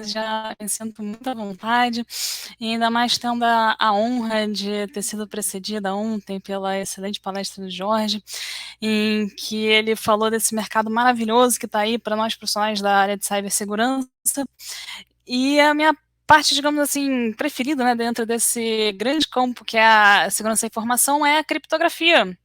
já me sinto muito à vontade, e ainda mais tendo a honra de ter sido precedida ontem pela excelente palestra do Jorge, em que ele falou desse mercado maravilhoso que está aí para nós profissionais da área de cibersegurança. E a minha parte, digamos assim, preferida, né, dentro desse grande campo que é a segurança da informação é a criptografia.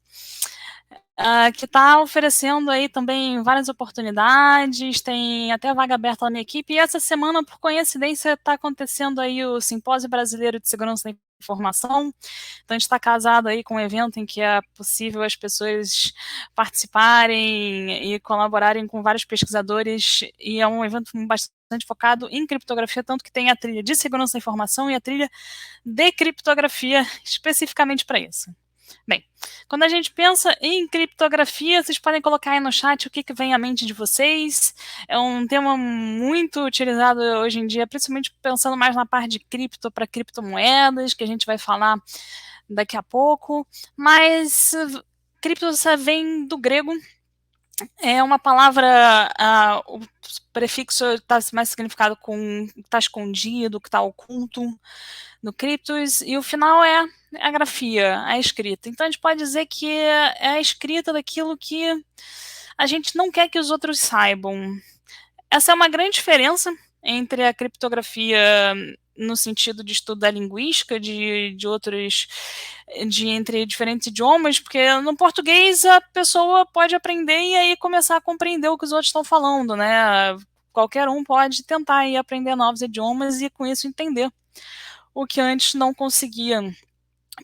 Que está oferecendo aí também várias oportunidades, tem até vaga aberta lá na equipe, e essa semana, por coincidência, está acontecendo aí o Simpósio Brasileiro de Segurança da Informação. Então a gente está casado aí com um evento em que é possível as pessoas participarem e colaborarem com vários pesquisadores, e é um evento bastante focado em criptografia, tanto que tem a trilha de segurança da informação e a trilha de criptografia especificamente para isso. Bem, quando a gente pensa em criptografia, vocês podem colocar aí no chat o que vem à mente de vocês. É um tema muito utilizado hoje em dia, principalmente pensando mais na parte de cripto para criptomoedas, que a gente vai falar daqui a pouco. Mas cripto vem do grego. É uma palavra, o prefixo está mais significado com está escondido, que está oculto no criptos, e o final é a grafia, a escrita. Então a gente pode dizer que é a escrita daquilo que a gente não quer que os outros saibam. Essa é uma grande diferença entre a criptografia no sentido de estudo da linguística, de outros, entre diferentes idiomas, porque no português a pessoa pode aprender e aí começar a compreender o que os outros estão falando, né? Qualquer um pode tentar ir aprender novos idiomas e com isso entender o que antes não conseguia.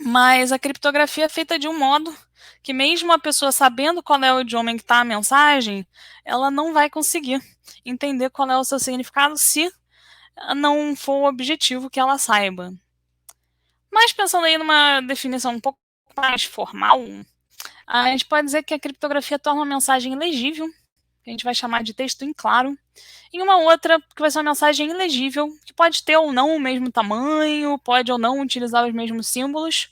Mas a criptografia é feita de um modo que mesmo a pessoa sabendo qual é o idioma em que está a mensagem, ela não vai conseguir entender qual é o seu significado se não for o objetivo que ela saiba. Mas pensando aí numa definição um pouco mais formal, a gente pode dizer que a criptografia torna uma mensagem ilegível, que a gente vai chamar de texto em claro, e uma outra que vai ser uma mensagem ilegível, que pode ter ou não o mesmo tamanho, pode ou não utilizar os mesmos símbolos,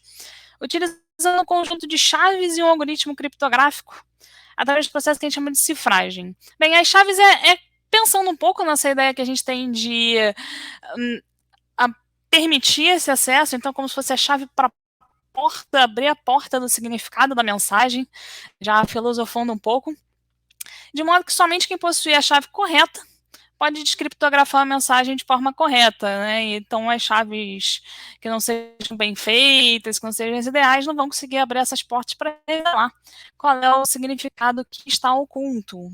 utilizando um conjunto de chaves e um algoritmo criptográfico através do processo que a gente chama de cifragem. Bem, as chaves pensando um pouco nessa ideia que a gente tem de permitir esse acesso, então como se fosse a chave para porta, abrir a porta do significado da mensagem, já filosofando um pouco, de modo que somente quem possui a chave correta pode descriptografar a mensagem de forma correta, né? Então as chaves que não sejam bem feitas, que não sejam as ideais, não vão conseguir abrir essas portas para revelar qual é o significado que está oculto.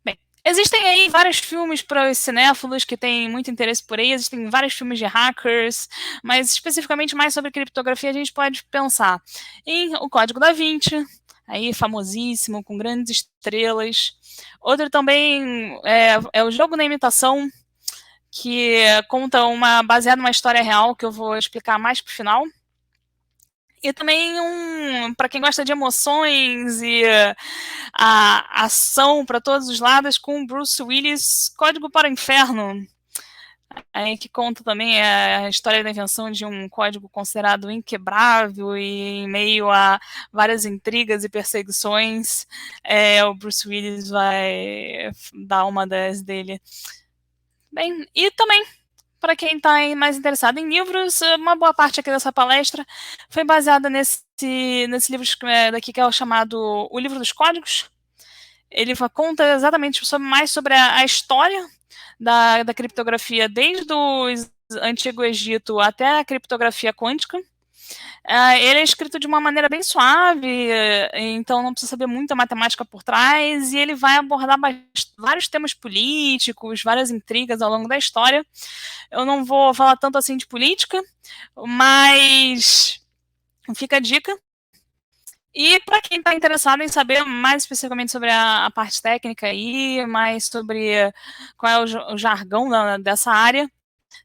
Bem, existem aí vários filmes para os cinéfilos que têm muito interesse por aí, existem vários filmes de hackers, mas especificamente mais sobre criptografia a gente pode pensar em O Código da Vinci, aí famosíssimo, com grandes estrelas. Outro também é o Jogo da Imitação, que conta baseado numa história real, que eu vou explicar mais pro final. E também para quem gosta de emoções e a ação para todos os lados, com Bruce Willis, Código para o Inferno, aí que conta também a história da invenção de um código considerado inquebrável e em meio a várias intrigas e perseguições, o Bruce Willis vai dar uma das dele. Bem, e também para quem está mais interessado em livros, uma boa parte aqui dessa palestra foi baseada nesse livro daqui, que é o chamado O Livro dos Códigos. Ele conta exatamente mais sobre a história da criptografia, desde o Antigo Egito até a criptografia quântica. Ele é escrito de uma maneira bem suave, então não precisa saber muita matemática por trás, e ele vai abordar vários temas políticos, várias intrigas ao longo da história. Eu não vou falar tanto assim de política, mas fica a dica. E para quem está interessado em saber mais especificamente sobre a parte técnica aí, mais sobre qual é o jargão dessa área,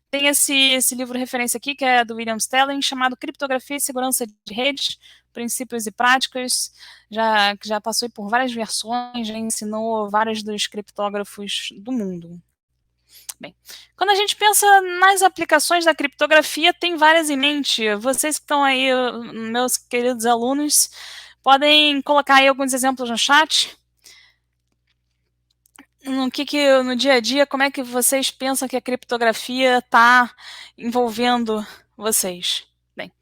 tem esse livro referência aqui, que é do William Stelling, chamado Criptografia e Segurança de Redes, Princípios e Práticas, que já passou por várias versões, já ensinou vários dos criptógrafos do mundo. Bem, quando a gente pensa nas aplicações da criptografia, tem várias em mente. Vocês que estão aí, meus queridos alunos, podem colocar aí alguns exemplos no chat. no dia a dia, como é que vocês pensam que a criptografia está envolvendo vocês? Bem,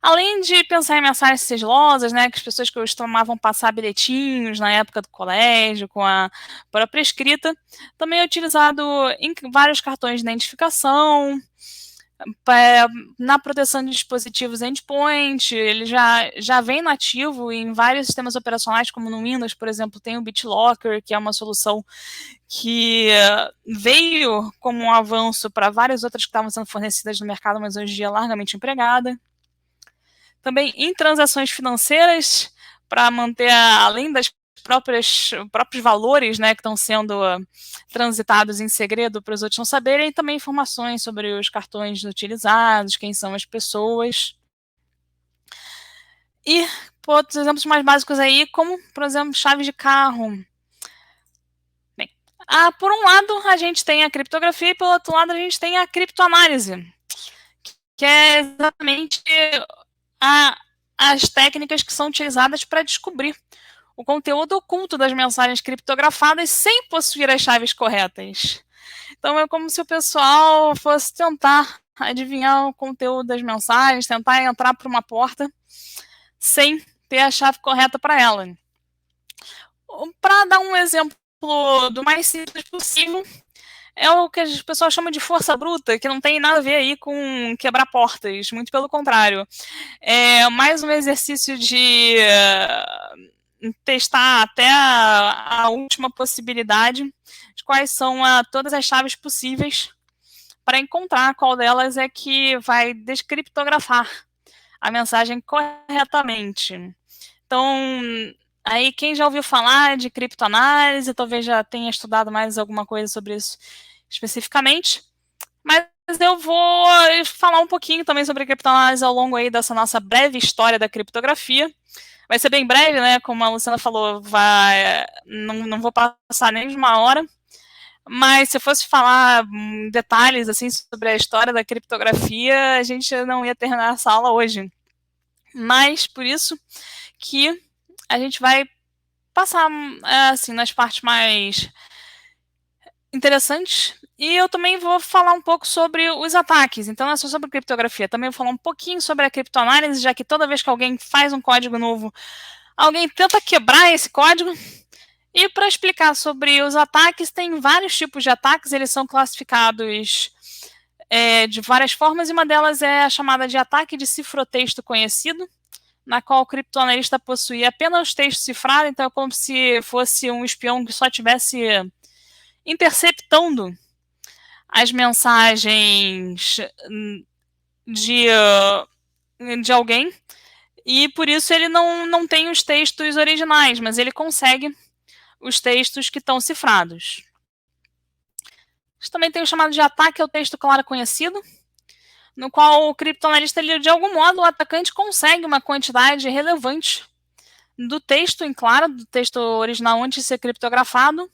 além de pensar em mensagens sigilosas, né, que as pessoas costumavam passar bilhetinhos na época do colégio, com a própria escrita, também é utilizado em vários cartões de identificação, na proteção de dispositivos endpoint, ele já vem nativo em vários sistemas operacionais, como no Windows, por exemplo, tem o BitLocker, que é uma solução que veio como um avanço para várias outras que estavam sendo fornecidas no mercado, mas hoje em dia é largamente empregada. Também em transações financeiras, para manter, além das próprios valores, né, que estão sendo transitados em segredo para os outros não saberem, também informações sobre os cartões utilizados, quem são as pessoas. E outros exemplos mais básicos aí, como, por exemplo, chaves de carro. Bem, por um lado, a gente tem a criptografia e, pelo outro lado, a gente tem a criptoanálise, que é exatamente as técnicas que são utilizadas para descobrir o conteúdo oculto das mensagens criptografadas sem possuir as chaves corretas. Então é como se o pessoal fosse tentar adivinhar o conteúdo das mensagens, tentar entrar por uma porta sem ter a chave correta para ela. Para dar um exemplo do mais simples possível, é o que as pessoas chamam de força bruta, que não tem nada a ver aí com quebrar portas, muito pelo contrário. É mais um exercício de testar até a última possibilidade de quais são todas as chaves possíveis para encontrar qual delas é que vai descriptografar a mensagem corretamente. Então, aí quem já ouviu falar de criptoanálise, talvez já tenha estudado mais alguma coisa sobre isso especificamente, mas eu vou falar um pouquinho também sobre criptoanálise ao longo aí dessa nossa breve história da criptografia. Vai ser bem breve, né? Como a Luciana falou, não vou passar nem de uma hora. Mas se eu fosse falar detalhes assim sobre a história da criptografia, a gente não ia terminar essa aula hoje. Mas por isso que a gente vai passar assim nas partes mais interessantes. E eu também vou falar um pouco sobre os ataques. Então não é só sobre criptografia, também vou falar um pouquinho sobre a criptoanálise, já que toda vez que alguém faz um código novo, alguém tenta quebrar esse código. E para explicar sobre os ataques, tem vários tipos de ataques, eles são classificados de várias formas, e uma delas é a chamada de ataque de cifrotexto conhecido, na qual o criptoanalista possuía apenas texto cifrado, então é como se fosse um espião que só estivesse interceptando as mensagens de alguém, e por isso ele não tem os textos originais, mas ele consegue os textos que estão cifrados. A gente também tem o chamado de ataque ao texto claro conhecido, no qual o criptoanalista, de algum modo, o atacante consegue uma quantidade relevante do texto em claro, do texto original antes de ser criptografado,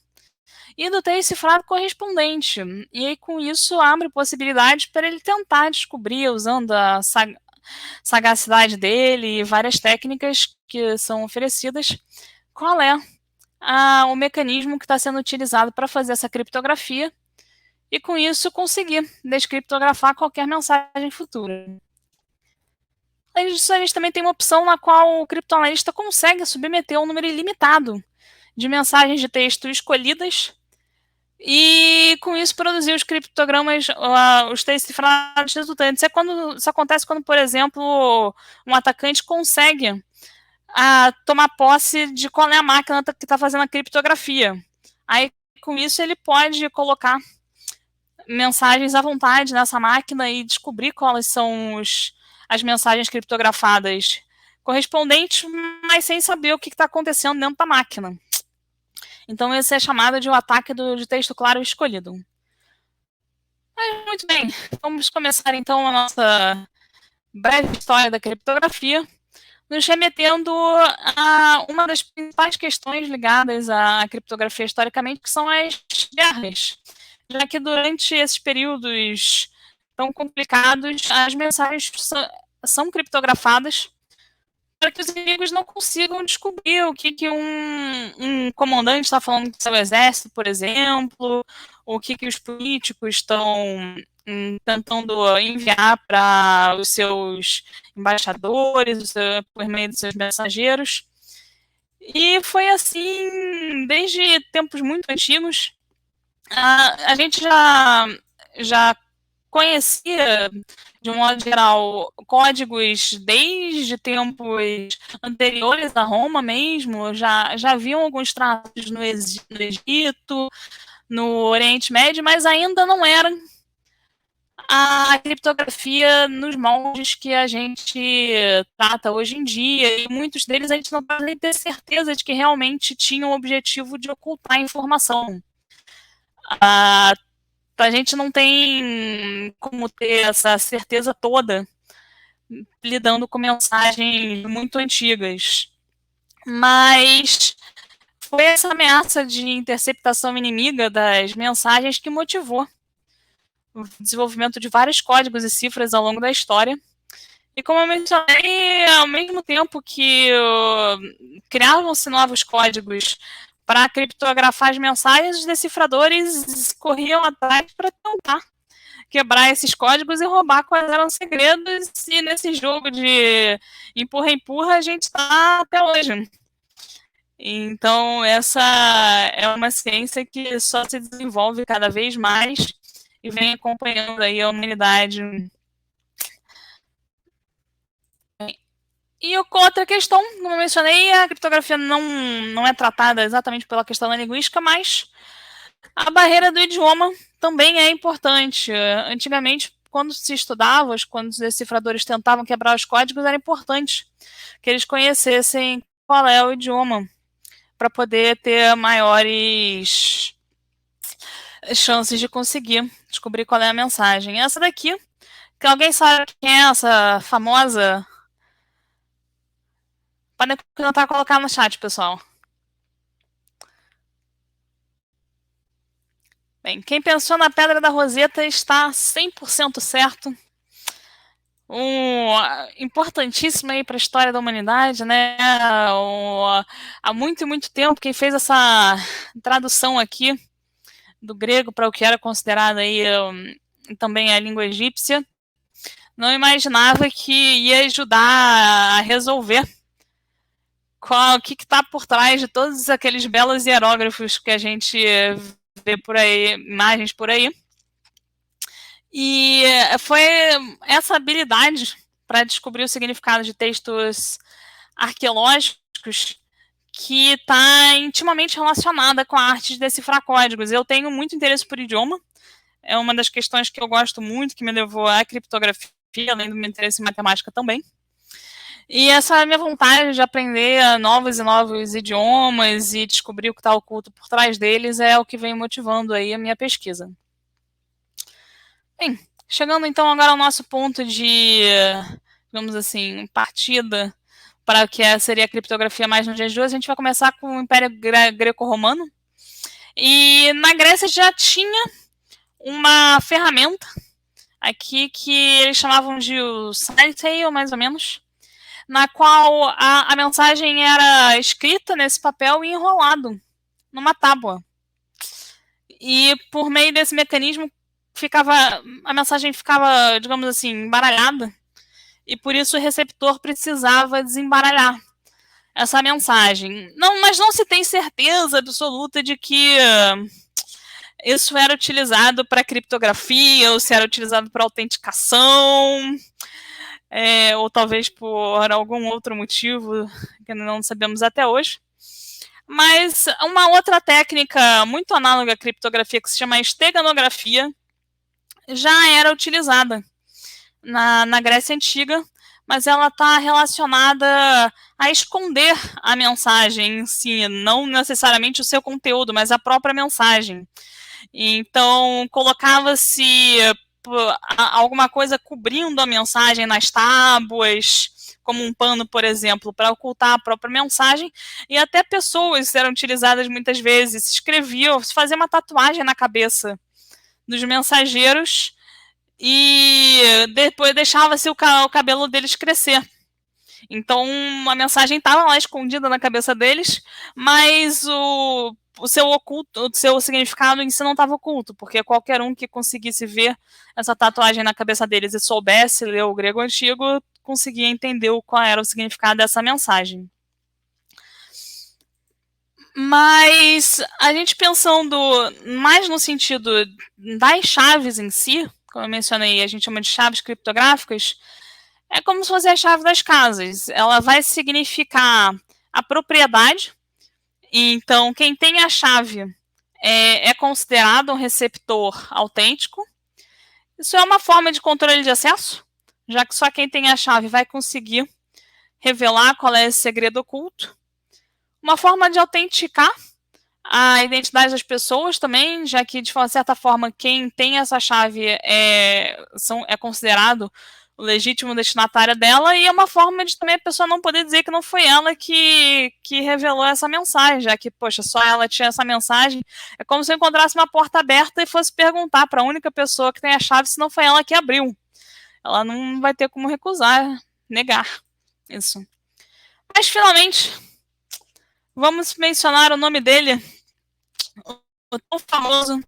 e do texto cifrado correspondente. E aí, com isso, abre possibilidades para ele tentar descobrir, usando a sagacidade dele e várias técnicas que são oferecidas, qual é o mecanismo que está sendo utilizado para fazer essa criptografia, e com isso conseguir descriptografar qualquer mensagem futura. Além disso, a gente também tem uma opção na qual o criptoanalista consegue submeter um número ilimitado de mensagens de texto escolhidas e, com isso, produzir os criptogramas, os textos cifrados resultantes. Isso acontece quando, por exemplo, um atacante consegue tomar posse de qual é a máquina que está fazendo a criptografia. Aí, com isso, ele pode colocar mensagens à vontade nessa máquina e descobrir quais são as mensagens criptografadas correspondentes, mas sem saber o que está acontecendo dentro da máquina. Então, esse é chamado de um ataque de texto claro escolhido. Mas, muito bem, vamos começar então a nossa breve história da criptografia, nos remetendo a uma das principais questões ligadas à criptografia historicamente, que são as guerras. Já que durante esses períodos tão complicados, as mensagens são criptografadas para que os inimigos não consigam descobrir o que um comandante está falando com seu exército, por exemplo, o que os políticos estão tentando enviar para os seus embaixadores, por meio dos seus mensageiros. E foi assim desde tempos muito antigos. A gente já conhecia, de um modo geral, códigos desde tempos anteriores a Roma mesmo, já haviam alguns traços no Egito, no Oriente Médio, mas ainda não eram a criptografia nos moldes que a gente trata hoje em dia, e muitos deles a gente não pode nem ter certeza de que realmente tinham o objetivo de ocultar a informação. A gente não tem como ter essa certeza toda lidando com mensagens muito antigas. Mas foi essa ameaça de interceptação inimiga das mensagens que motivou o desenvolvimento de vários códigos e cifras ao longo da história. E como eu mencionei, ao mesmo tempo que criavam-se novos códigos para criptografar as mensagens, os decifradores corriam atrás para tentar quebrar esses códigos e roubar quais eram os segredos, e nesse jogo de empurra-empurra a gente está até hoje. Então, essa é uma ciência que só se desenvolve cada vez mais e vem acompanhando aí a humanidade. E outra questão, como eu mencionei, a criptografia não é tratada exatamente pela questão da linguística, mas a barreira do idioma também é importante. Antigamente, quando se estudava, quando os decifradores tentavam quebrar os códigos, era importante que eles conhecessem qual é o idioma, para poder ter maiores chances de conseguir descobrir qual é a mensagem. Essa daqui, que alguém sabe quem é essa famosa? Podem tentar colocar no chat, pessoal. Bem, quem pensou na Pedra da Roseta está 100% certo. Importantíssimo aí para a história da humanidade, né? Há muito e muito tempo, quem fez essa tradução aqui do grego para o que era considerado aí também a língua egípcia, não imaginava que ia ajudar a resolver o que está por trás de todos aqueles belos hierógrafos que a gente vê por aí, imagens por aí. E foi essa habilidade para descobrir o significado de textos arqueológicos que está intimamente relacionada com a arte de decifrar códigos. Eu tenho muito interesse por idioma, é uma das questões que eu gosto muito, que me levou à criptografia, além do meu interesse em matemática também. E essa minha vontade de aprender novos e novos idiomas e descobrir o que está oculto por trás deles é o que vem motivando aí a minha pesquisa. Bem, chegando então agora ao nosso ponto de, digamos assim, partida para o que seria a criptografia mais no dia de hoje, a gente vai começar com o Império Greco-Romano. E na Grécia já tinha uma ferramenta aqui que eles chamavam de o Signtail, mais ou menos, na qual a mensagem era escrita nesse papel e enrolado numa tábua. E por meio desse mecanismo a mensagem ficava, digamos assim, embaralhada, e por isso o receptor precisava desembaralhar essa mensagem. Mas não se tem certeza absoluta de que isso era utilizado para criptografia, ou se era utilizado para autenticação, ou talvez por algum outro motivo que não sabemos até hoje. Mas uma outra técnica muito análoga à criptografia, que se chama esteganografia, já era utilizada na Grécia Antiga, mas ela está relacionada a esconder a mensagem em si, não necessariamente o seu conteúdo, mas a própria mensagem. Então, colocava-se alguma coisa cobrindo a mensagem nas tábuas, como um pano, por exemplo, para ocultar a própria mensagem, e até pessoas eram utilizadas muitas vezes, escreviam, faziam uma tatuagem na cabeça dos mensageiros e depois deixava-se o cabelo deles crescer. Então, a mensagem estava lá escondida na cabeça deles, mas o seu significado em si não estava oculto, porque qualquer um que conseguisse ver essa tatuagem na cabeça deles e soubesse ler o grego antigo, conseguia entender qual era o significado dessa mensagem. Mas a gente pensando mais no sentido das chaves em si, como eu mencionei, a gente chama de chaves criptográficas, é como se fosse a chave das casas. Ela vai significar a propriedade. Então, quem tem a chave é considerado um receptor autêntico. Isso é uma forma de controle de acesso, já que só quem tem a chave vai conseguir revelar qual é esse segredo oculto. Uma forma de autenticar a identidade das pessoas também, já que, de certa forma, quem tem essa chave é considerado o legítimo destinatário dela, e é uma forma de também a pessoa não poder dizer que não foi ela que revelou essa mensagem, já que, poxa, só ela tinha essa mensagem. É como se eu encontrasse uma porta aberta e fosse perguntar para a única pessoa que tem a chave se não foi ela que abriu. Ela não vai ter como recusar, negar isso. Mas, finalmente, vamos mencionar o nome dele, o tão famoso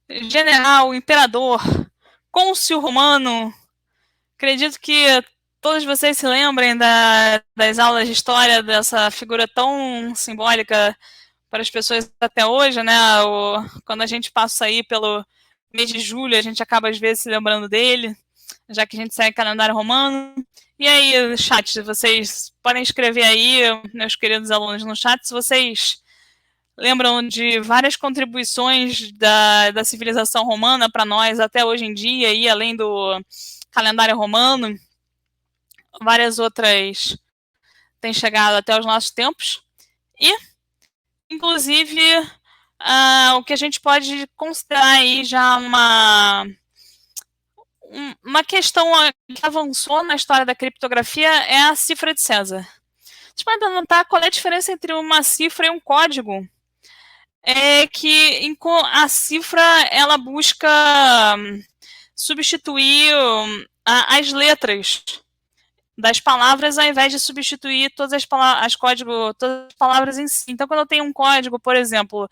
general, imperador, cônsul romano. Acredito que todos vocês se lembrem das aulas de história dessa figura tão simbólica para as pessoas até hoje, né? Quando a gente passa aí pelo mês de julho, a gente acaba às vezes se lembrando dele, já que a gente segue calendário romano. E aí, chat, vocês podem escrever aí, meus queridos alunos, no chat, se vocês lembram de várias contribuições da civilização romana para nós até hoje em dia, e além do calendário romano, várias outras têm chegado até os nossos tempos. E, inclusive, o que a gente pode considerar aí já uma questão que avançou na história da criptografia é a cifra de César. Vocês podem perguntar qual é a diferença entre uma cifra e um código. É que a cifra ela busca substituir as letras das palavras ao invés de substituir todas as palavras em si. Então, quando eu tenho um código, por exemplo,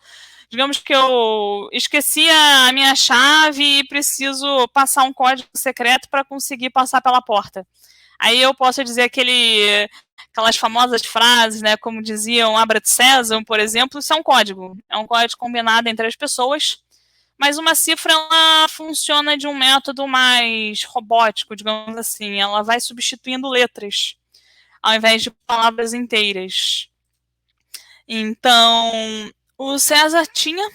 digamos que eu esqueci a minha chave e preciso passar um código secreto para conseguir passar pela porta. Aí eu posso dizer aquelas famosas frases, né, como diziam Abra de César, por exemplo, isso é um código combinado entre as pessoas, mas uma cifra ela funciona de um método mais robótico, digamos assim, ela vai substituindo letras, ao invés de palavras inteiras. Então, o César tinha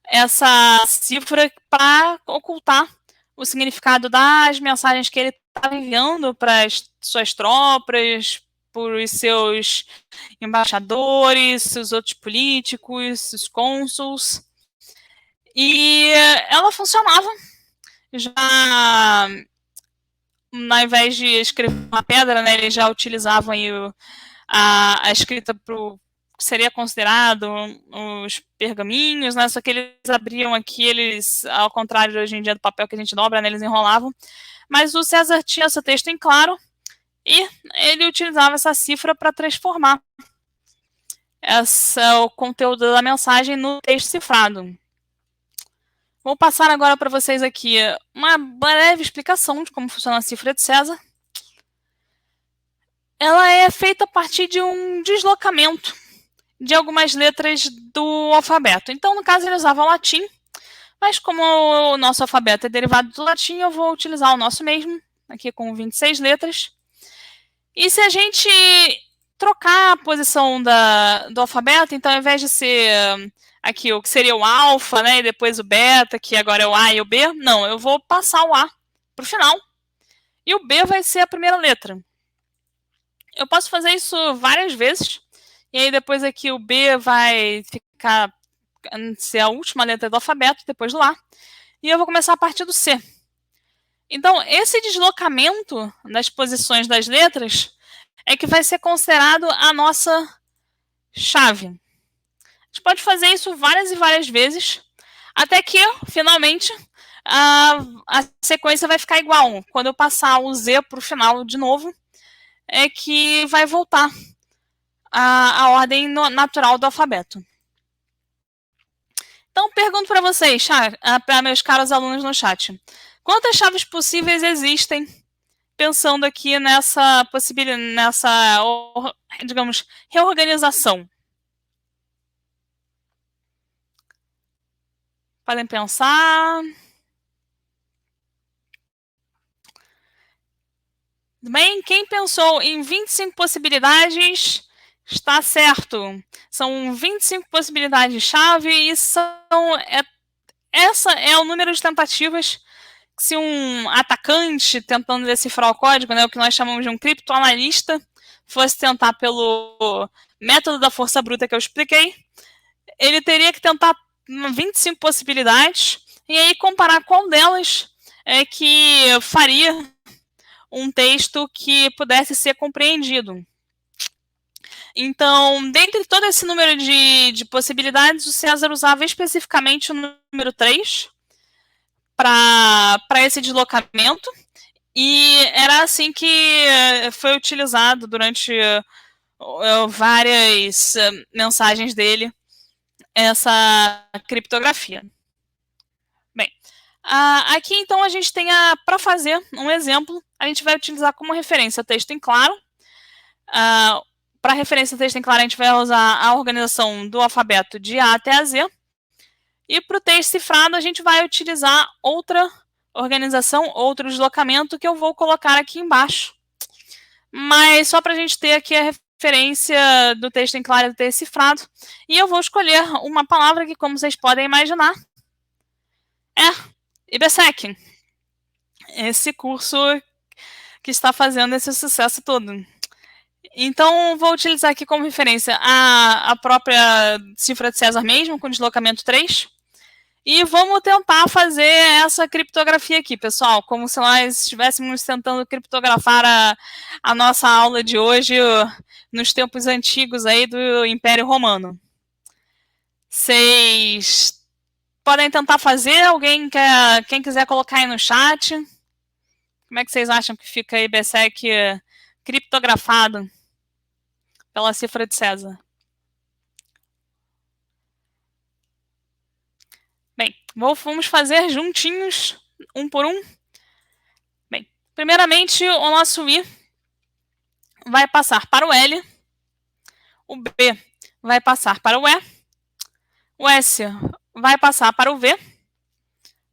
essa cifra para ocultar o significado das mensagens que ele estava enviando para as suas tropas, por os seus embaixadores, seus outros políticos, seus cônsuls. E ela funcionava. Já ao invés de escrever uma pedra, né, eles já utilizavam aí a escrita para o que seria considerado os pergaminhos, né? Só que eles abriam aqui, eles, ao contrário de hoje em dia do papel que a gente dobra, né, eles enrolavam. Mas o César tinha esse texto em claro e ele utilizava essa cifra para transformar o conteúdo da mensagem no texto cifrado. Vou passar agora para vocês aqui uma breve explicação de como funciona a cifra de César. Ela é feita a partir de um deslocamento de algumas letras do alfabeto. Então, no caso, ele usava o latim, mas como o nosso alfabeto é derivado do latim, eu vou utilizar o nosso mesmo, aqui com 26 letras. E se a gente trocar a posição do alfabeto, então, ao invés de ser aqui o que seria o alfa, né, e depois o beta, que agora é o A e o B, não, eu vou passar o A para o final, e o B vai ser a primeira letra. Eu posso fazer isso várias vezes, e aí depois aqui o B vai ser a última letra do alfabeto, depois do A, e eu vou começar a partir do C. Então, esse deslocamento das posições das letras é que vai ser considerado a nossa chave. A gente pode fazer isso várias e várias vezes, até que, finalmente, a sequência vai ficar igual. Quando eu passar o Z para o final de novo, é que vai voltar a ordem natural do alfabeto. Então, pergunto para vocês, para meus caros alunos no chat, quantas chaves possíveis existem pensando aqui nessa possibilidade, nessa, digamos, reorganização? Podem pensar. Bem, quem pensou em 25 possibilidades está certo. São 25 possibilidades-chave e essa é o número de tentativas. Se um atacante tentando decifrar o código, né, o que nós chamamos de um criptoanalista, fosse tentar pelo método da força bruta que eu expliquei, ele teria que tentar 25 possibilidades e aí comparar qual delas é que faria um texto que pudesse ser compreendido. Então, dentre todo esse número de possibilidades, o César usava especificamente o número 3 para esse deslocamento, e era assim que foi utilizado durante várias mensagens dele, essa criptografia. Bem, aqui então a gente tem para fazer um exemplo, a gente vai utilizar como referência texto em claro. Para referência texto em claro, a gente vai usar a organização do alfabeto de A até a Z. E para o texto cifrado, a gente vai utilizar outra organização, outro deslocamento que eu vou colocar aqui embaixo. Mas só para a gente ter aqui a referência do texto em claro e do texto cifrado. E eu vou escolher uma palavra que, como vocês podem imaginar, é IBSEC. Esse curso que está fazendo esse sucesso todo. Então, vou utilizar aqui como referência a própria cifra de César mesmo, com deslocamento 3. E vamos tentar fazer essa criptografia aqui, pessoal, como se nós estivéssemos tentando criptografar a nossa aula de hoje nos tempos antigos aí do Império Romano. Vocês podem tentar fazer? Quem quiser colocar aí no chat. Como é que vocês acham que fica aí IBSEC criptografado pela cifra de César? Bem, vamos fazer juntinhos, um por um. Bem, primeiramente, o nosso I vai passar para o L, o B vai passar para o S vai passar para o V,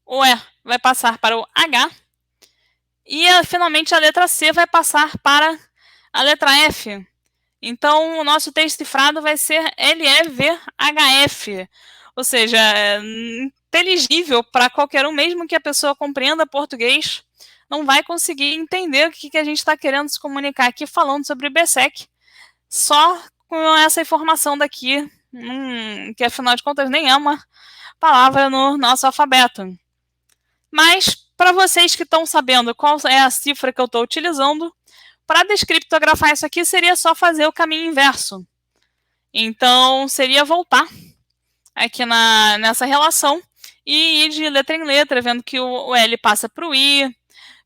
o E vai passar para o H, e finalmente a letra C vai passar para a letra F. Então, o nosso texto cifrado vai ser LEVHF, ou seja, inteligível para qualquer um, mesmo que a pessoa compreenda português, não vai conseguir entender o que a gente está querendo se comunicar aqui falando sobre o IBSEC, só com essa informação daqui, que afinal de contas nem é uma palavra no nosso alfabeto. Mas, para vocês que estão sabendo qual é a cifra que eu estou utilizando, para descriptografar isso aqui, seria só fazer o caminho inverso. Então, seria voltar aqui nessa relação e ir de letra em letra, vendo que o L passa para o I,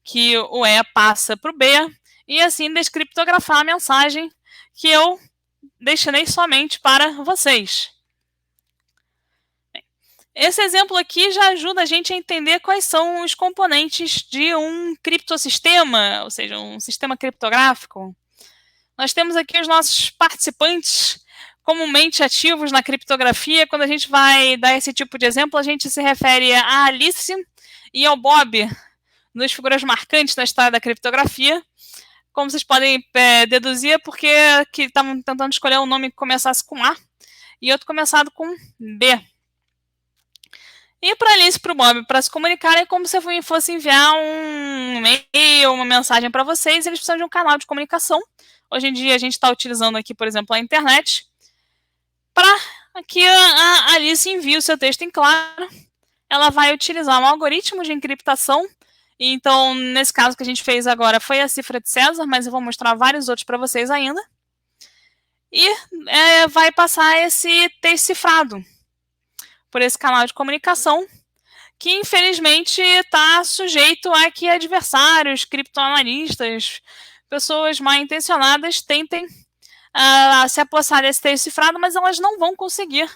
que o E passa para o B, e assim descriptografar a mensagem que eu destinei somente para vocês. Esse exemplo aqui já ajuda a gente a entender quais são os componentes de um criptossistema, ou seja, um sistema criptográfico. Nós temos aqui os nossos participantes comumente ativos na criptografia. Quando a gente vai dar esse tipo de exemplo, a gente se refere a Alice e ao Bob, duas figuras marcantes da história da criptografia. Como vocês podem deduzir, é porque estavam tentando escolher um nome que começasse com A e outro começado com B. E para Alice e para o Bob, para se comunicarem, é como se fosse enviar um e-mail, uma mensagem para vocês, eles precisam de um canal de comunicação. Hoje em dia a gente está utilizando aqui, por exemplo, a internet, para que a Alice envie o seu texto em claro. Ela vai utilizar um algoritmo de encriptação. Então, nesse caso que a gente fez agora foi a cifra de César, mas eu vou mostrar vários outros para vocês ainda. E vai passar esse texto cifrado por esse canal de comunicação, que infelizmente está sujeito a que adversários, criptoanalistas, pessoas mal intencionadas tentem se apossar desse texto cifrado, mas elas não vão conseguir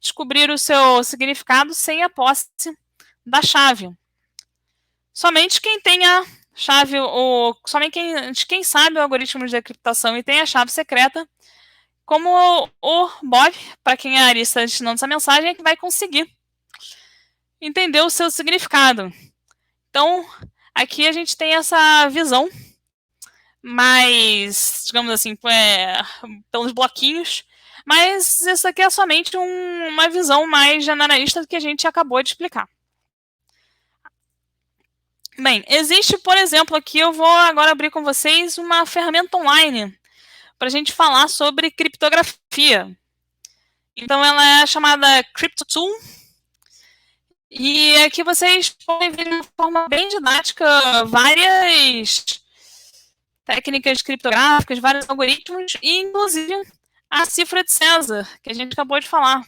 descobrir o seu significado sem a posse da chave. Somente quem tem a chave, somente quem sabe o algoritmo de decriptação e tem a chave secreta, como o Bob, para quem é a Arista destinando essa mensagem, é que vai conseguir entender o seu significado. Então, aqui a gente tem essa visão mais, digamos assim, pelos bloquinhos, mas isso aqui é somente uma visão mais generalista do que a gente acabou de explicar. Bem, existe, por exemplo, aqui eu vou agora abrir com vocês uma ferramenta online para a gente falar sobre criptografia. Então, ela é chamada CryptoTool. E aqui vocês podem ver de uma forma bem didática várias técnicas criptográficas, vários algoritmos, e inclusive a cifra de César, que a gente acabou de falar.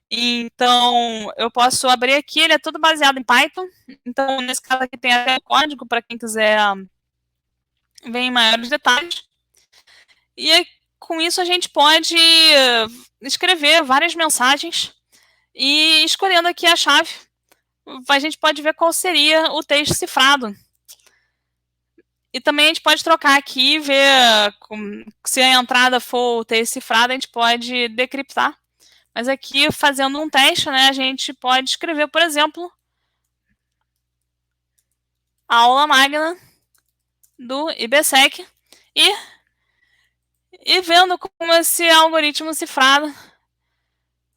Então, eu posso abrir aqui, ele é todo baseado em Python. Então, nesse caso aqui tem até o código para quem quiser ver em maiores detalhes. E com isso a gente pode escrever várias mensagens e escolhendo aqui a chave, a gente pode ver qual seria o texto cifrado. E também a gente pode trocar aqui e ver se a entrada for o texto cifrado, a gente pode decriptar. Mas aqui, fazendo um teste, né, a gente pode escrever, por exemplo, a aula magna do IBSEC e vendo como esse algoritmo cifrado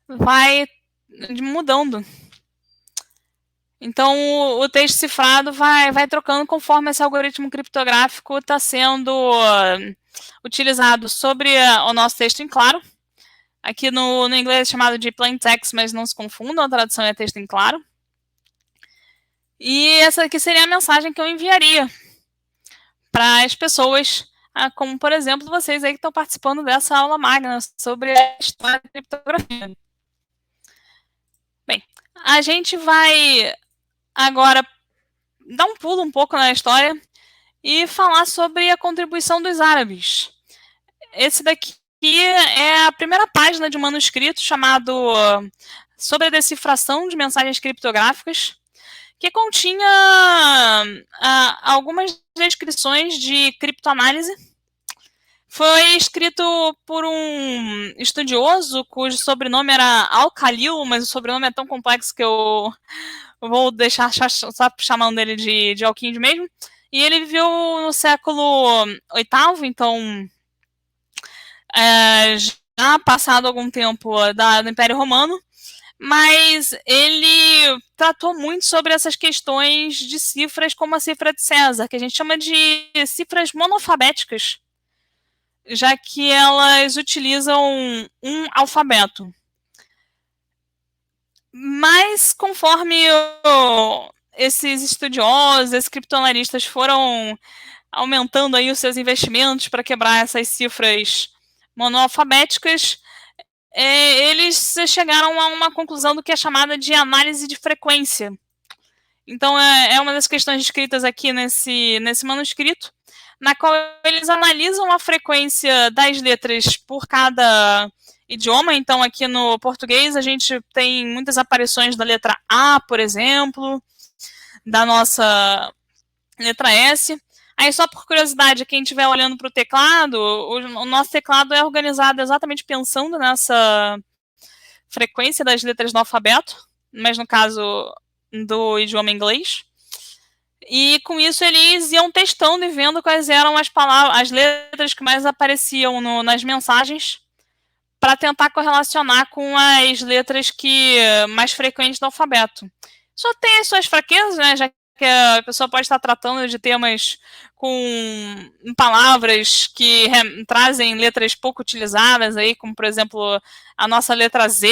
vai mudando. Então, o texto cifrado vai trocando conforme esse algoritmo criptográfico está sendo utilizado sobre o nosso texto em claro. Aqui no inglês é chamado de plain text, mas não se confundam, a tradução é texto em claro. E essa aqui seria a mensagem que eu enviaria para as pessoas, como, por exemplo, vocês aí que estão participando dessa aula magna sobre a história da criptografia. Bem, a gente vai agora dar um pulo um pouco na história e falar sobre a contribuição dos árabes. Esse daqui é a primeira página de um manuscrito chamado Sobre a Decifração de Mensagens Criptográficas, que continha algumas descrições de criptoanálise. Foi escrito por um estudioso cujo sobrenome era Al-Khalil, mas o sobrenome é tão complexo que eu vou deixar só chamando ele de Alquinde mesmo. E ele viveu no século VIII, então já passado algum tempo do Império Romano, mas ele tratou muito sobre essas questões de cifras como a cifra de César, que a gente chama de cifras monalfabéticas, já que elas utilizam um alfabeto. Mas conforme esses estudiosos, esses criptoanalistas foram aumentando aí os seus investimentos para quebrar essas cifras monoalfabéticas, eles chegaram a uma conclusão do que é chamada de análise de frequência. Então, é uma das questões descritas aqui nesse manuscrito, na qual eles analisam a frequência das letras por cada idioma. Então, aqui no português, a gente tem muitas aparições da letra A, por exemplo, da nossa letra S. Aí, só por curiosidade, quem estiver olhando para o teclado, o nosso teclado é organizado exatamente pensando nessa frequência das letras do alfabeto, mas no caso do idioma inglês. E com isso eles iam testando e vendo quais eram as letras que mais apareciam nas mensagens, para tentar correlacionar com as letras mais frequentes do alfabeto. Só tem as suas fraquezas, né, já que a pessoa pode estar tratando de temas com palavras que trazem letras pouco utilizadas, aí, como, por exemplo, a nossa letra Z,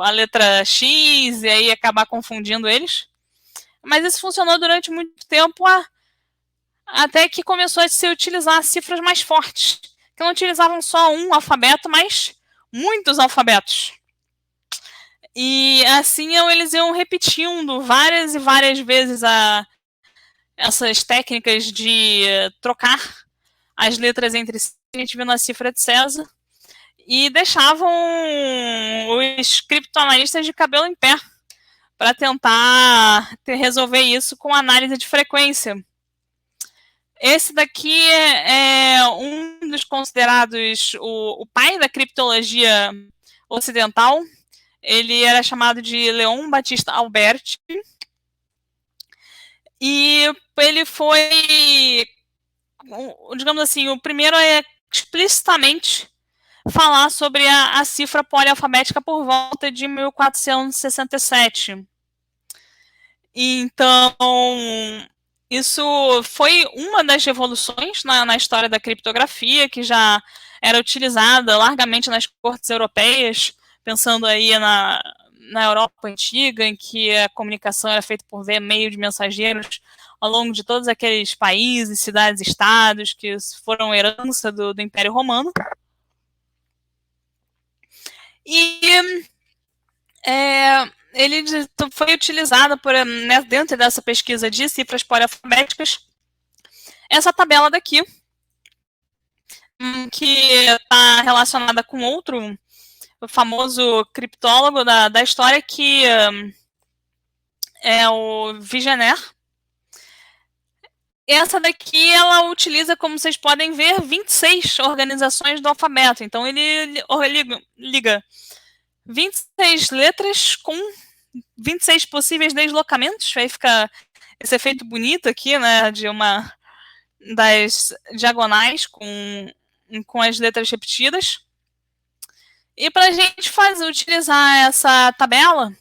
a letra X, e aí acabar confundindo eles. Mas isso funcionou durante muito tempo, até que começou a se utilizar cifras mais fortes, que não utilizavam só um alfabeto, mas muitos alfabetos. E assim eles iam repetindo várias e várias vezes essas técnicas de trocar as letras entre si, a gente viu na cifra de César, e deixavam os criptoanalistas de cabelo em pé para tentar resolver isso com análise de frequência. Esse daqui é um dos considerados o pai da criptologia ocidental. Ele era chamado de Leon Battista Alberti. E ele foi, digamos assim, o primeiro a explicitamente falar sobre a cifra polialfabética por volta de 1467. Então, isso foi uma das revoluções na história da criptografia, que já era utilizada largamente nas cortes europeias, pensando aí na Europa antiga, em que a comunicação era feita por meio de mensageiros ao longo de todos aqueles países, cidades, estados, que foram herança do Império Romano. E ele foi utilizado dentro dessa pesquisa de cifras polialfabéticas, essa tabela daqui, que está relacionada com outro famoso criptólogo da história, que é o Vigenère. Essa daqui, ela utiliza, como vocês podem ver, 26 organizações do alfabeto. Então, ele liga 26 letras com 26 possíveis deslocamentos. Aí fica esse efeito bonito aqui, né, de uma das diagonais com as letras repetidas. E para a gente utilizar essa tabela,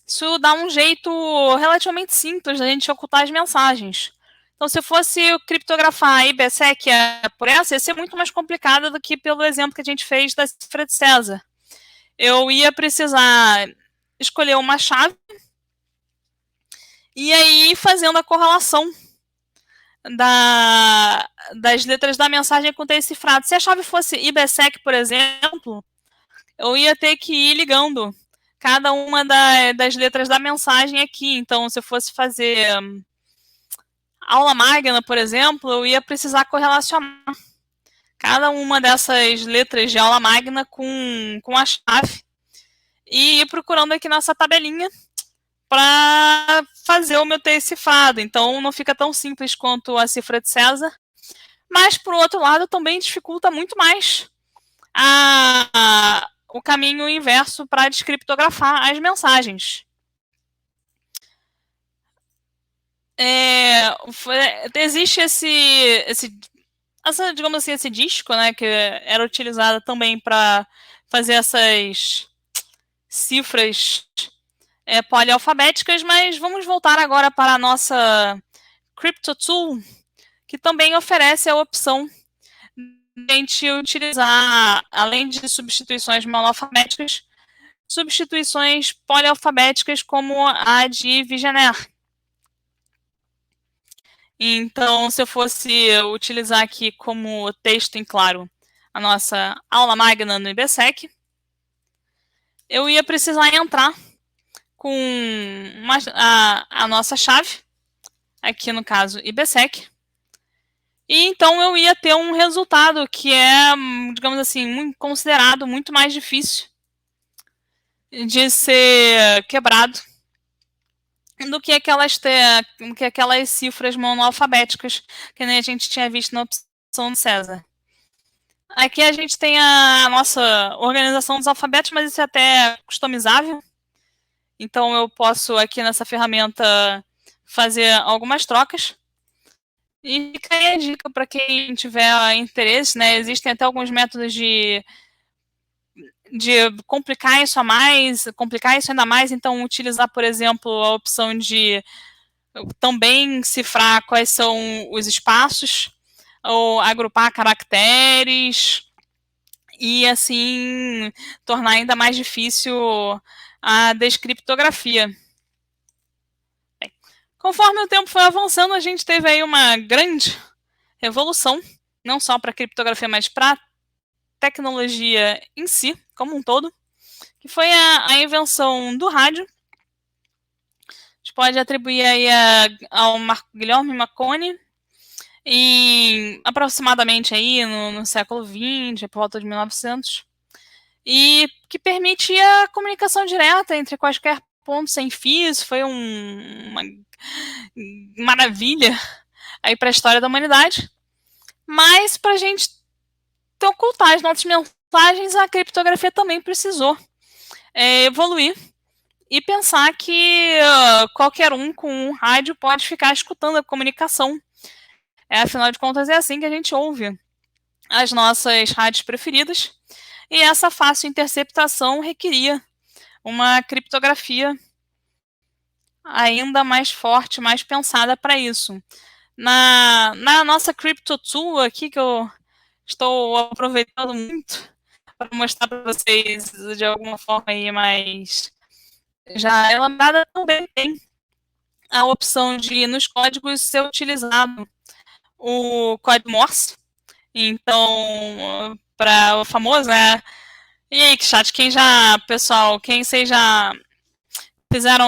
isso dá um jeito relativamente simples da gente ocultar as mensagens. Então, se eu fosse criptografar a IBSEC por essa, ia ser muito mais complicado do que pelo exemplo que a gente fez da cifra de César. Eu ia precisar escolher uma chave e aí fazendo a correlação das letras da mensagem com o texto cifrado. Se a chave fosse IBSEC, por exemplo, eu ia ter que ir ligando cada uma das letras da mensagem aqui. Então, se eu fosse fazer aula magna, por exemplo, eu ia precisar correlacionar cada uma dessas letras de aula magna com a chave e ir procurando aqui nessa tabelinha para fazer o meu texto cifrado. Então, não fica tão simples quanto a cifra de César, mas, por outro lado, também dificulta muito mais o caminho inverso para descriptografar as mensagens. Existe digamos assim, esse disco, né, que era utilizado também para fazer essas cifras polialfabéticas, mas vamos voltar agora para a nossa CryptoTool, que também oferece a opção de a gente utilizar, além de substituições monoalfabéticas, substituições polialfabéticas como a de Vigenère. Então, se eu fosse utilizar aqui como texto em claro a nossa aula magna no IBSEC, eu ia precisar entrar com a nossa chave, aqui no caso IBSEC, e então eu ia ter um resultado que é, digamos assim, considerado muito mais difícil de ser quebrado do que aquelas cifras monoalfabéticas que nem a gente tinha visto na opção de César. Aqui a gente tem a nossa organização dos alfabetos, mas isso é até customizável. Então eu posso aqui nessa ferramenta fazer algumas trocas. E fica aí a dica para quem tiver interesse, né? Existem até alguns métodos de complicar isso ainda mais, então utilizar, por exemplo, a opção de também cifrar quais são os espaços, ou agrupar caracteres, e assim tornar ainda mais difícil a descriptografia. Bem, conforme o tempo foi avançando, a gente teve aí uma grande revolução, não só para a criptografia, mas para a tecnologia em si, como um todo, que foi a invenção do rádio. A gente pode atribuir aí ao Guilherme Marconi. aproximadamente aí no século XX, por volta de 1900, e que permitia a comunicação direta entre quaisquer pontos sem fios. Foi uma maravilha aí para a história da humanidade. Mas para a gente ocultar as nossas mensagens, a criptografia também precisou evoluir e pensar que qualquer um com um rádio pode ficar escutando a comunicação. Afinal de contas, é assim que a gente ouve as nossas rádios preferidas, e essa fácil interceptação requeria uma criptografia ainda mais forte, mais pensada para isso. Na nossa Crypto Tool aqui, que eu estou aproveitando muito para mostrar para vocês de alguma forma aí mais já elaborada, também tem a opção de, nos códigos, ser utilizado o código Morse. Então, para o famoso, né? E aí, chat, pessoal, quem vocês já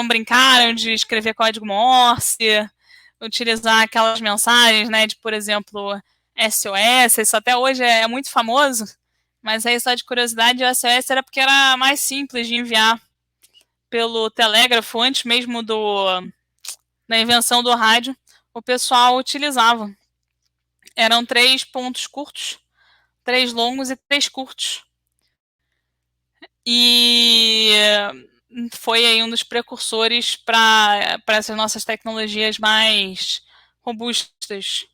brincaram de escrever código Morse, utilizar aquelas mensagens, né, de, por exemplo, SOS, isso até hoje é muito famoso, mas aí, só de curiosidade, o SOS era porque era mais simples de enviar pelo telégrafo, antes mesmo da invenção do rádio, o pessoal utilizava. Eram 3 pontos curtos, 3 longos e 3 curtos. E foi aí um dos precursores para essas nossas tecnologias mais robustas.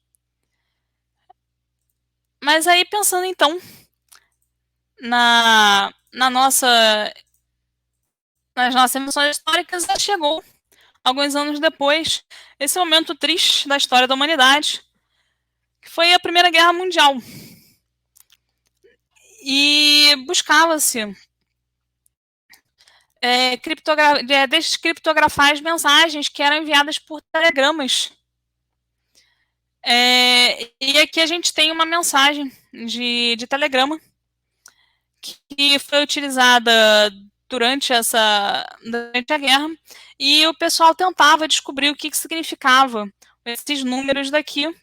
Mas aí, pensando então nas nossas emoções históricas, já chegou, alguns anos depois, esse momento triste da história da humanidade, que foi a Primeira Guerra Mundial. E buscava-se descriptografar as mensagens que eram enviadas por telegramas. E aqui a gente tem uma mensagem de telegrama que foi utilizada durante a guerra, e o pessoal tentava descobrir o que significava esses números daqui,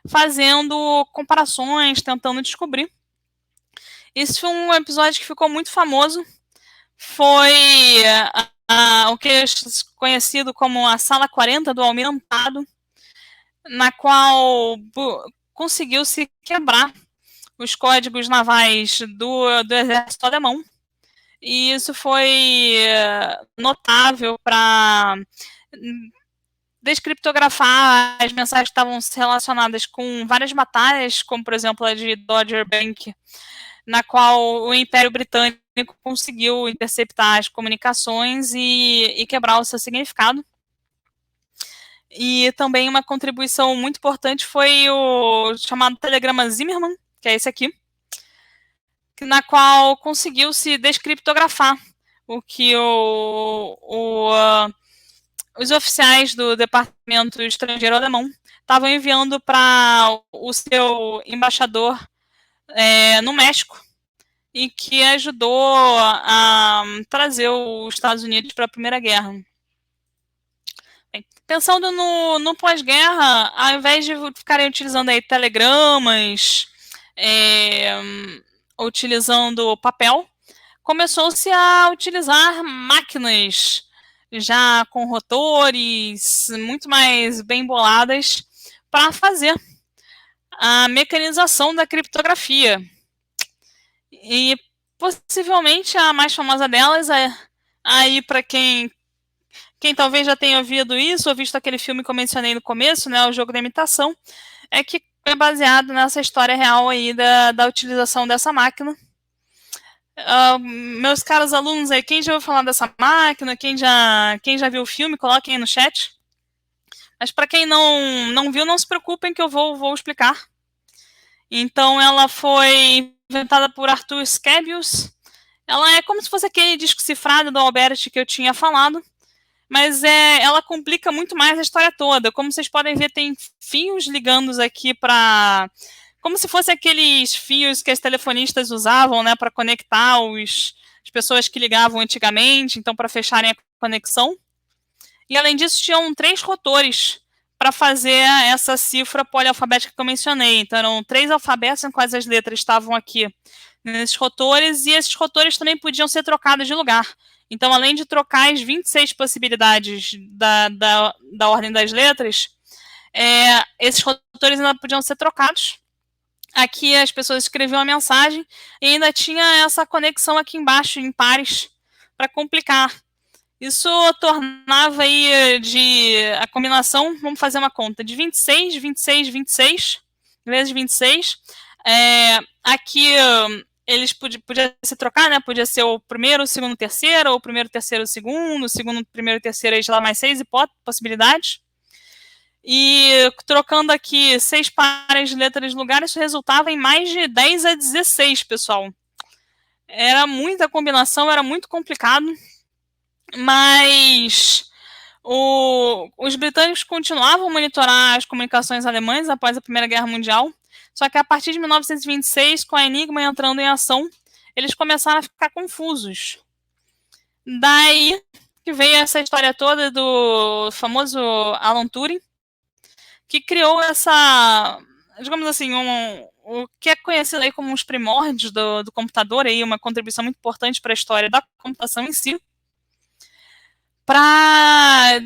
fazendo comparações, tentando descobrir. Esse foi um episódio que ficou muito famoso. Foi o que é conhecido como a Sala 40 do Almirantado, na qual conseguiu-se quebrar os códigos navais do exército alemão. E isso foi notável para descriptografar as mensagens que estavam relacionadas com várias batalhas, como, por exemplo, a de Dogger Bank, na qual o Império Britânico conseguiu interceptar as comunicações e quebrar o seu significado. E também uma contribuição muito importante foi o chamado telegrama Zimmermann, que é esse aqui, na qual conseguiu-se descriptografar o que os oficiais do Departamento Estrangeiro Alemão estavam enviando para o seu embaixador no México, e que ajudou a trazer os Estados Unidos para a Primeira Guerra. Bem, pensando no pós-guerra, ao invés de ficarem utilizando aí telegramas, utilizando papel, começou-se a utilizar máquinas já com rotores muito mais bem boladas para fazer a mecanização da criptografia. E possivelmente a mais famosa delas aí, para quem talvez já tenha ouvido isso, ou visto aquele filme que eu mencionei no começo, né, O Jogo da Imitação, é que é baseado nessa história real aí da utilização dessa máquina. Meus caros alunos aí, quem já ouviu falar dessa máquina, quem já viu o filme, coloquem aí no chat. Mas para quem não viu, não se preocupem que eu vou explicar. Então, ela foi inventada por Arthur Scabius. Ela é como se fosse aquele disco cifrado do Albert que eu tinha falado, mas ela complica muito mais a história toda. Como vocês podem ver, tem fios ligando aqui para... como se fosse aqueles fios que as telefonistas usavam, né, para conectar as pessoas que ligavam antigamente, então para fecharem a conexão. E além disso, tinham 3 rotores para fazer essa cifra polialfabética que eu mencionei. Então, eram 3 alfabetos em quais as letras estavam aqui nesses rotores, e esses rotores também podiam ser trocados de lugar. Então, além de trocar as 26 possibilidades da ordem das letras, esses rotores ainda podiam ser trocados. Aqui as pessoas escreviam a mensagem e ainda tinha essa conexão aqui embaixo, em pares, para complicar. Isso tornava aí a combinação, vamos fazer uma conta, de 26, 26, 26, vezes 26. Aqui eles podia se trocar, né? Podia ser o primeiro, o segundo, o terceiro, ou o primeiro, terceiro, o segundo, primeiro, terceiro, aí lá mais 6 possibilidades. E trocando aqui 6 pares de letras de lugar, isso resultava em mais de 10 a 16, pessoal. Era muita combinação, era muito complicado, mas os britânicos continuavam a monitorar as comunicações alemãs após a Primeira Guerra Mundial, só que a partir de 1926, com a Enigma entrando em ação, eles começaram a ficar confusos. Daí que veio essa história toda do famoso Alan Turing, que criou essa, digamos assim, o que é conhecido aí como os primórdios do computador, aí, uma contribuição muito importante para a história da computação em si, para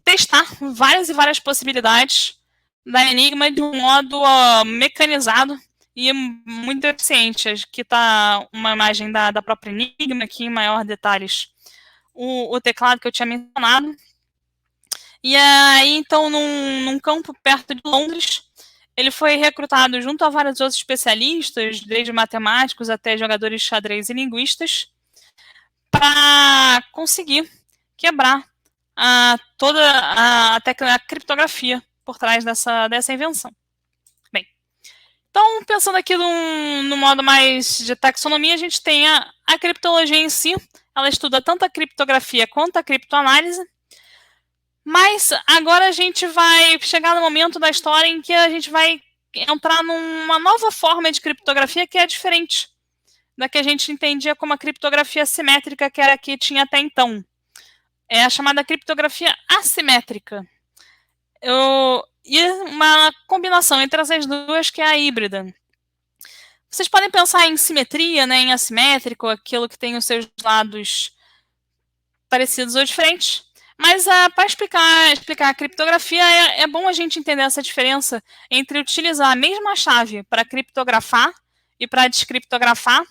testar várias e várias possibilidades da Enigma de um modo mecanizado e muito eficiente. Aqui está uma imagem da própria Enigma, aqui em maior detalhes o teclado que eu tinha mencionado. E aí, então, num campo perto de Londres, ele foi recrutado junto a vários outros especialistas, desde matemáticos até jogadores de xadrez e linguistas, para conseguir quebrar toda a criptografia por trás dessa invenção. Bem, então, pensando aqui no modo mais de taxonomia, a gente tem a criptologia em si. Ela estuda tanto a criptografia quanto a criptoanálise. Mas agora a gente vai chegar no momento da história em que a gente vai entrar numa nova forma de criptografia que é diferente da que a gente entendia como a criptografia simétrica, que era a que tinha até então. É a chamada criptografia assimétrica. E uma combinação entre essas duas, que é a híbrida. Vocês podem pensar em simetria, né, em assimétrico, aquilo que tem os seus lados parecidos ou diferentes. Mas para explicar a criptografia, é bom a gente entender essa diferença entre utilizar a mesma chave para criptografar e para descriptografar,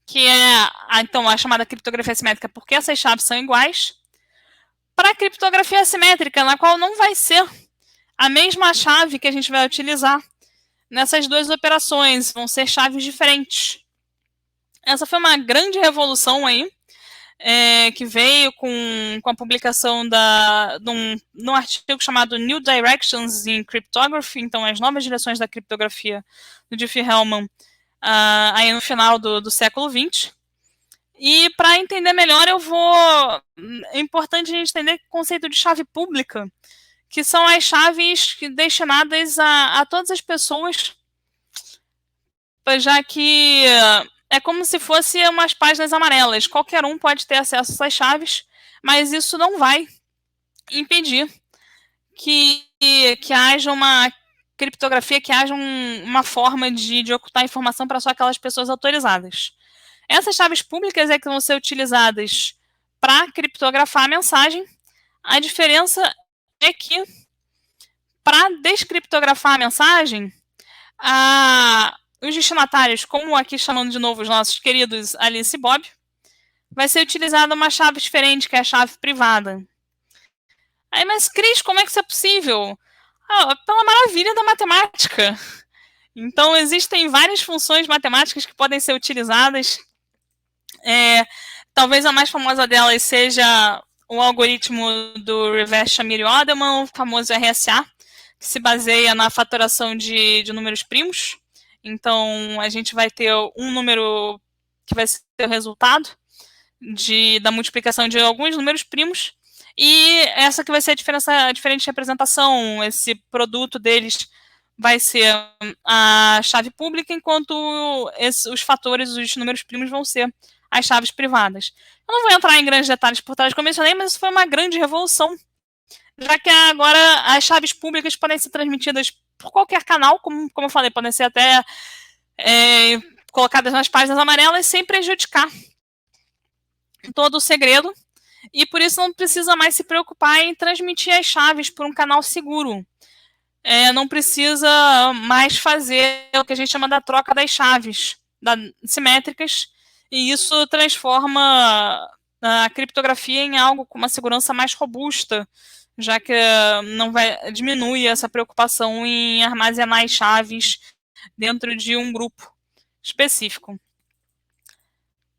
que é então a chamada criptografia assimétrica, porque essas chaves são iguais, para a criptografia assimétrica, na qual não vai ser a mesma chave que a gente vai utilizar nessas duas operações, vão ser chaves diferentes. Essa foi uma grande revolução aí, que veio com a publicação de um artigo chamado New Directions in Cryptography, então as novas direções da criptografia, do Diffie-Hellman, aí no final do século XX. E para entender melhor, é importante a gente entender o conceito de chave pública, que são as chaves destinadas a todas as pessoas, já que é como se fossem umas páginas amarelas. Qualquer um pode ter acesso a essas chaves, mas isso não vai impedir que haja uma criptografia, que haja uma forma de ocultar informação para só aquelas pessoas autorizadas. Essas chaves públicas é que vão ser utilizadas para criptografar a mensagem. A diferença é que, para descriptografar a mensagem, os destinatários, como aqui chamando de novo os nossos queridos Alice e Bob, vai ser utilizada uma chave diferente, que é a chave privada. Aí, mas Cris, como é que isso é possível? Pela maravilha da matemática. Então, existem várias funções matemáticas que podem ser utilizadas. Talvez a mais famosa delas seja o algoritmo do Reverse Shamir-Oddelman, o famoso RSA, que se baseia na fatoração de números primos. Então, a gente vai ter um número que vai ser o resultado da multiplicação de alguns números primos, e essa que vai ser a diferente representação. Esse produto deles vai ser a chave pública, enquanto os fatores, os números primos, vão ser as chaves privadas. Eu não vou entrar em grandes detalhes por trás, como eu mencionei, mas isso foi uma grande revolução já que agora as chaves públicas podem ser transmitidas por qualquer canal, como eu falei, podem ser até colocadas nas páginas amarelas sem prejudicar todo o segredo, e por isso não precisa mais se preocupar em transmitir as chaves por um canal seguro. Não precisa mais fazer o que a gente chama da troca das chaves simétricas, e isso transforma a criptografia em algo com uma segurança mais robusta, já que não diminui essa preocupação em armazenar as chaves dentro de um grupo específico.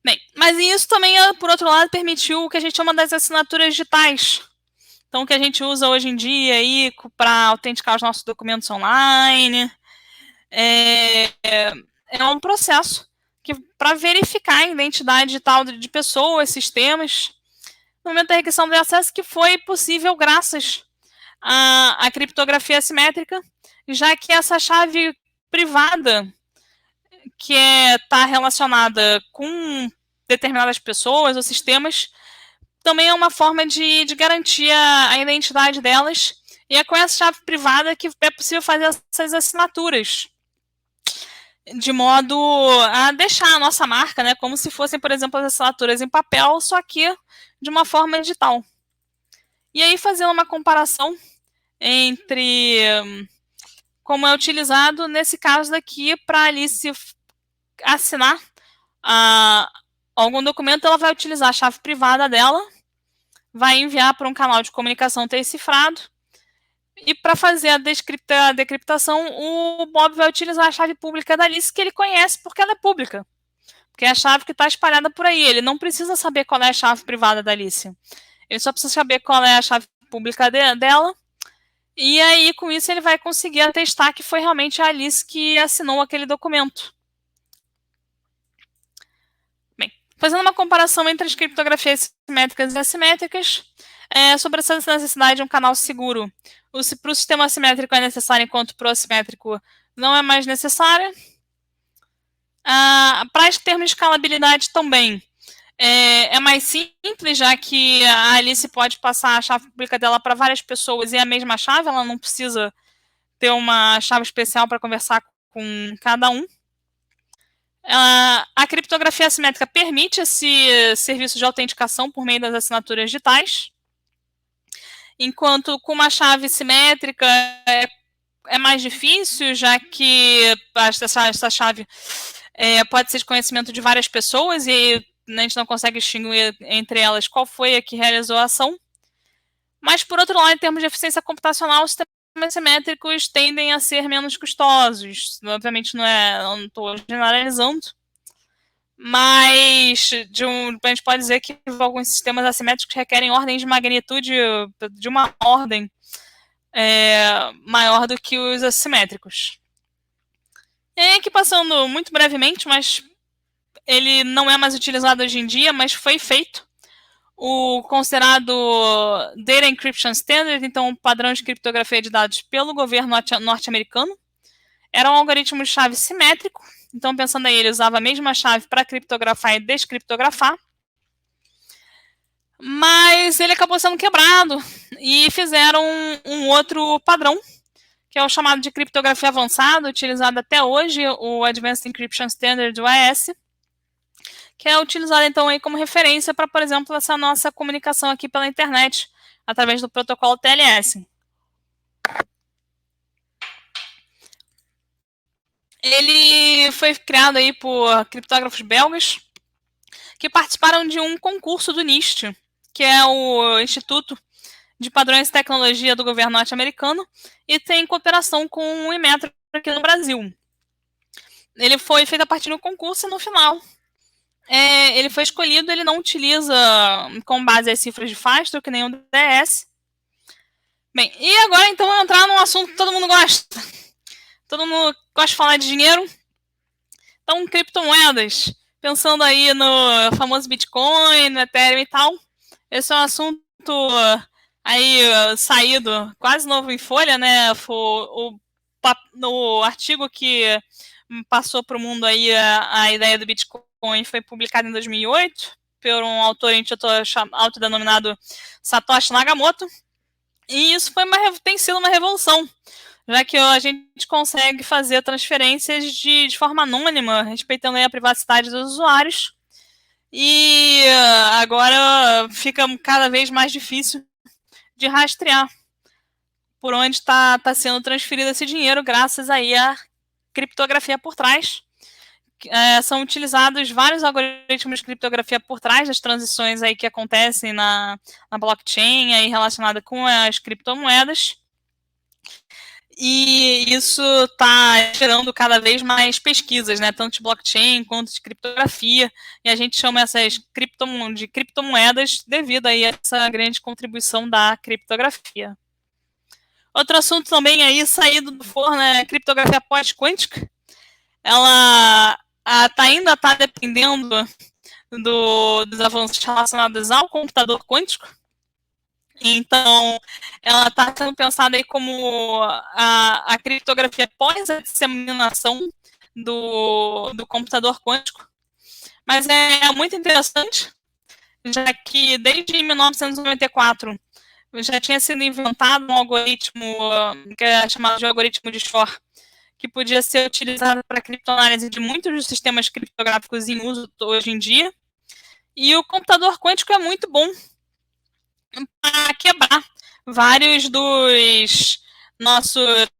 Bem, mas isso também, por outro lado, permitiu o que a gente chama das assinaturas digitais. Então, o que a gente usa hoje em dia aí para autenticar os nossos documentos online é um processo que para verificar a identidade digital de pessoas, sistemas, no momento da requisição de acesso, que foi possível graças à criptografia assimétrica, já que essa chave privada que está relacionada com determinadas pessoas ou sistemas também é uma forma de garantir a identidade delas, e é com essa chave privada que é possível fazer essas assinaturas, de modo a deixar a nossa marca, né, como se fossem, por exemplo, as assinaturas em papel, só que de uma forma digital. E aí, fazendo uma comparação entre como é utilizado nesse caso daqui, para a Alice assinar algum documento, ela vai utilizar a chave privada dela, vai enviar para um canal de comunicação decifrado, e para fazer a decriptação, o Bob vai utilizar a chave pública da Alice, que ele conhece porque ela é pública, porque é a chave que está espalhada por aí. Ele não precisa saber qual é a chave privada da Alice, ele só precisa saber qual é a chave pública dela, e aí com isso ele vai conseguir atestar que foi realmente a Alice que assinou aquele documento. Bem, fazendo uma comparação entre as criptografias simétricas e assimétricas, sobre essa necessidade de um canal seguro. Para o sistema assimétrico é necessário, enquanto para o assimétrico não é mais necessária. Para termos de escalabilidade também, é mais simples, já que a Alice pode passar a chave pública dela para várias pessoas e a mesma chave, ela não precisa ter uma chave especial para conversar com cada um. A criptografia assimétrica permite esse serviço de autenticação por meio das assinaturas digitais, enquanto com uma chave simétrica é mais difícil, já que essa chave pode ser de conhecimento de várias pessoas e a gente não consegue distinguir entre elas qual foi a que realizou a ação. Mas, por outro lado, em termos de eficiência computacional, os sistemas simétricos tendem a ser menos custosos. Obviamente, não estou generalizando, mas a gente pode dizer que alguns sistemas assimétricos requerem ordens de magnitude de uma ordem maior do que os assimétricos. E aí, aqui passando muito brevemente, mas ele não é mais utilizado hoje em dia, mas foi feito o considerado Data Encryption Standard, então um padrão de criptografia de dados pelo governo norte-americano. Era um algoritmo de chave simétrico, então pensando aí, ele usava a mesma chave para criptografar e descriptografar, mas ele acabou sendo quebrado e fizeram um outro padrão, que é o chamado de criptografia avançada, utilizado até hoje, o Advanced Encryption Standard, o AES, que é utilizado então aí como referência para, por exemplo, essa nossa comunicação aqui pela internet, através do protocolo TLS. Ele foi criado aí por criptógrafos belgas que participaram de um concurso do NIST, que é o Instituto de Padrões e Tecnologia do governo norte-americano, e tem cooperação com o Inmetro aqui no Brasil. Ele foi feito a partir do concurso e no final ele foi escolhido. Ele não utiliza com base as cifras de Fastro, que nem o DS. Bem, e agora então vamos entrar num assunto que todo mundo gosta. Todo mundo gosta de falar de dinheiro. Então, criptomoedas. Pensando aí no famoso Bitcoin, no Ethereum e tal. Esse é um assunto aí saído quase novo em folha, né? No artigo que passou para o mundo aí a ideia do Bitcoin foi publicado em 2008 por um autor autodenominado Satoshi Nakamoto. E isso tem sido uma revolução, já que a gente consegue fazer transferências de forma anônima, respeitando aí a privacidade dos usuários. E agora fica cada vez mais difícil de rastrear por onde está sendo transferido esse dinheiro, graças aí à criptografia por trás. São utilizados vários algoritmos de criptografia por trás das transições aí que acontecem na blockchain aí relacionada com as criptomoedas. E isso está gerando cada vez mais pesquisas, né, tanto de blockchain quanto de criptografia, e a gente chama essas de criptomoedas devido aí a essa grande contribuição da criptografia. Outro assunto também aí, saído do forno, é a criptografia pós-quântica. Ela ainda está dependendo dos avanços relacionados ao computador quântico. Então, ela está sendo pensada aí como a criptografia pós a disseminação do computador quântico. Mas é muito interessante, já que desde 1994 já tinha sido inventado um algoritmo que é chamado de algoritmo de Shor, que podia ser utilizado para criptoanálise de muitos dos sistemas criptográficos em uso hoje em dia. E o computador quântico é muito bom para quebrar vários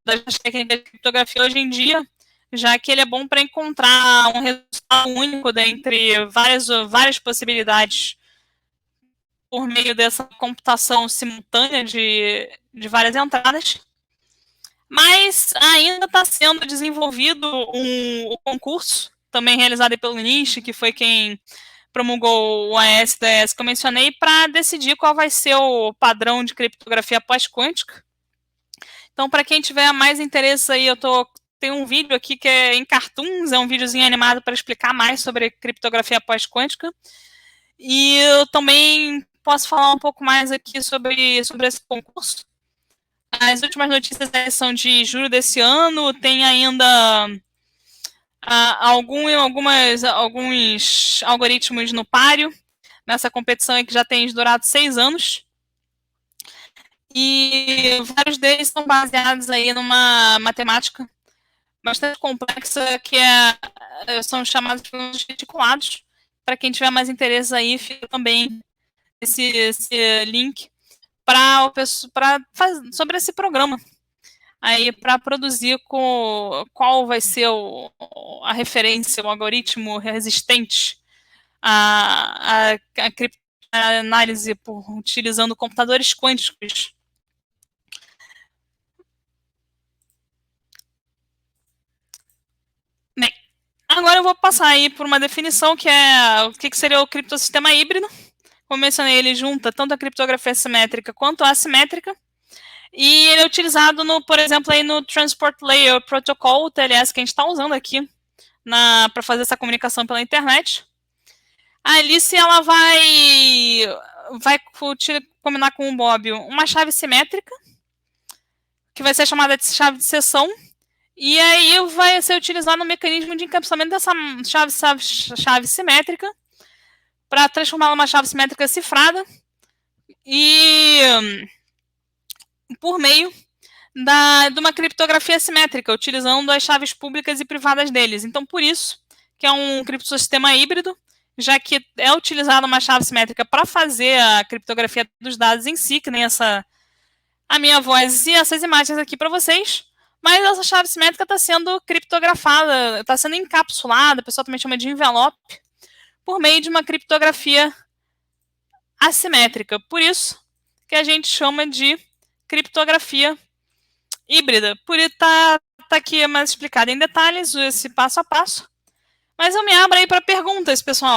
das técnicas de criptografia hoje em dia, já que ele é bom para encontrar um resultado único dentre várias possibilidades por meio dessa computação simultânea de várias entradas. Mas ainda está sendo desenvolvido um concurso, também realizado pelo NIST, que foi quem promulgou o AES-10 que eu mencionei, para decidir qual vai ser o padrão de criptografia pós-quântica. Então, para quem tiver mais interesse aí, tem um vídeo aqui que é em cartoons, é um videozinho animado para explicar mais sobre criptografia pós-quântica. E eu também posso falar um pouco mais aqui sobre esse concurso. As últimas notícias são de julho desse ano, tem ainda alguns algoritmos no páreo, nessa competição que já tem durado 6 anos. E vários deles são baseados aí numa matemática bastante complexa, que são chamados de reticulados. Para quem tiver mais interesse aí, fica também esse link sobre esse programa aí para produzir qual vai ser a referência, o algoritmo resistente à criptoanálise utilizando computadores quânticos. Bem, agora eu vou passar aí por uma definição que é o que seria o criptosistema híbrido. Como mencionei, ele junta tanto a criptografia simétrica quanto a assimétrica. E ele é utilizado, por exemplo, aí no Transport Layer Protocol, o TLS que a gente está usando aqui para fazer essa comunicação pela internet. A Alice ela vai combinar com o Bob uma chave simétrica, que vai ser chamada de chave de seção, e aí vai ser utilizado um mecanismo de encapsulamento dessa chave simétrica para transformá-la numa chave simétrica cifrada e por meio de uma criptografia simétrica, utilizando as chaves públicas e privadas deles. Então, por isso que é um criptosistema híbrido, já que é utilizada uma chave simétrica para fazer a criptografia dos dados em si, que nem a minha voz e essas imagens aqui para vocês, mas essa chave simétrica está sendo criptografada, está sendo encapsulada, o pessoal também chama de envelope, por meio de uma criptografia assimétrica. Por isso que a gente chama de criptografia híbrida. Por isso está aqui mais explicado em detalhes esse passo a passo. Mas eu me abro aí para perguntas, pessoal.